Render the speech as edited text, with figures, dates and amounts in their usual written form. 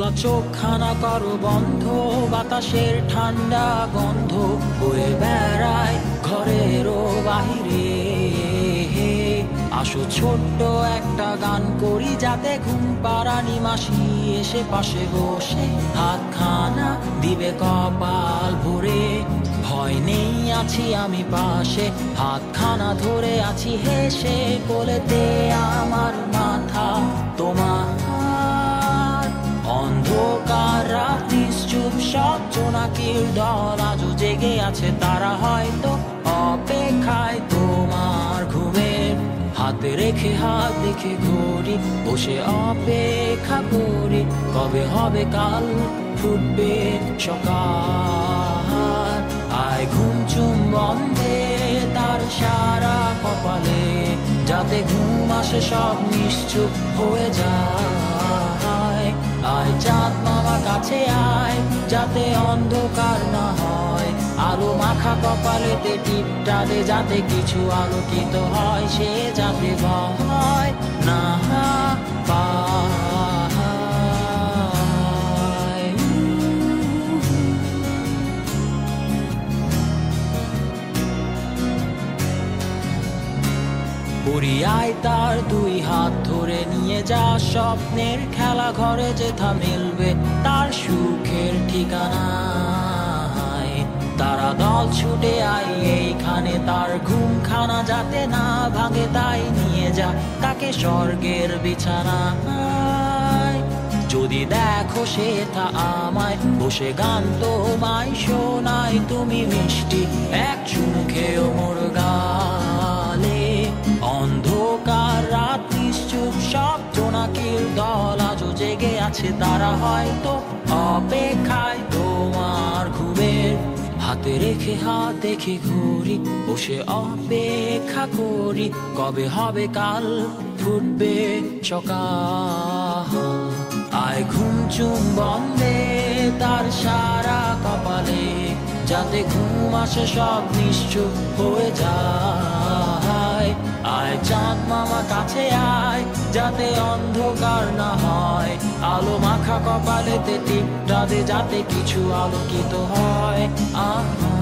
খোলা চোখখানা করো বন্ধ, বাতাসের ঠান্ডা গন্ধ বয়ে বেড়ায় ঘরেরও বাহিরে। আসো ছোট্ট একটা গান করি, যাতে ঘুম পাড়ানি মাসি এসে পাশে বসে হাতখানা দিবে কপাল ভরে। ভয় নেই, আছি আমি পাশে, হাতখানা ধরে আছি হেসে, কোলেতে আমার মাথা তোমার। অন্ধকার রাত নিশ্চুপ, সব জোনাকির দল আজও জেগে আছে, তারা হয়তো অপেক্ষায় তোমার ঘুমের। হাতে রেখে হাত দেখে ঘড়ি, বসে অপেক্ষা করি, কবে হবে কাল, ফুটবে সকাল। আয় ঘুম চুম বন্ধে তার সারা কপালে, যাতে ঘুম আসে সব নিশ্চুপ হয়ে যায়। আয় চাঁদ মামা কাছে আয়, যাতে অন্ধকার না হয়, আলো মাখা কপালেতে টিপটা দে, যাতে কিছু আলোকিত হয়, সে যাতে ভয় না পায়। পরিয়ায় তার দুই হাত ধরে নিয়ে যা, স্বপ্নের খেলা ঘরে যেথা মিলবে তার সুখের ঠিকানা। তারা দল ছুটে আই এইখানে, তার ঘুমখানা যাতে না ভাঙে, তাই নিয়ে যা তাকে স্বর্গের বিছানায়। যদি দেখো সে তা আমায় বসে গান তোমায় শোনায়, তুমি মিষ্টি এক চুমু খেও মোর গালে। অন্ধকার রাত নিশ্চুপ, সব জোনাকির দল আজও জেগে আছে, তারা হয়তো অপেক্ষায় তোমার ঘুমের। হাতে রেখে হাত দেখে ঘড়ি, বসে অপেক্ষা করি, কবে হবে কাল, ফুটবে সকাল। আয় ঘুম চুম বন্ধে তার সারা কপালে, যাতে ঘুম আসে সব নিশ্চুপ হয়ে যায়। আয় চাঁদ মামা কাছে আয়, যাতে অন্ধকার না হয়, আলো মাখা কপালেতে টিপটা দে, যাতে কিছু আলোকিত হয়। আহা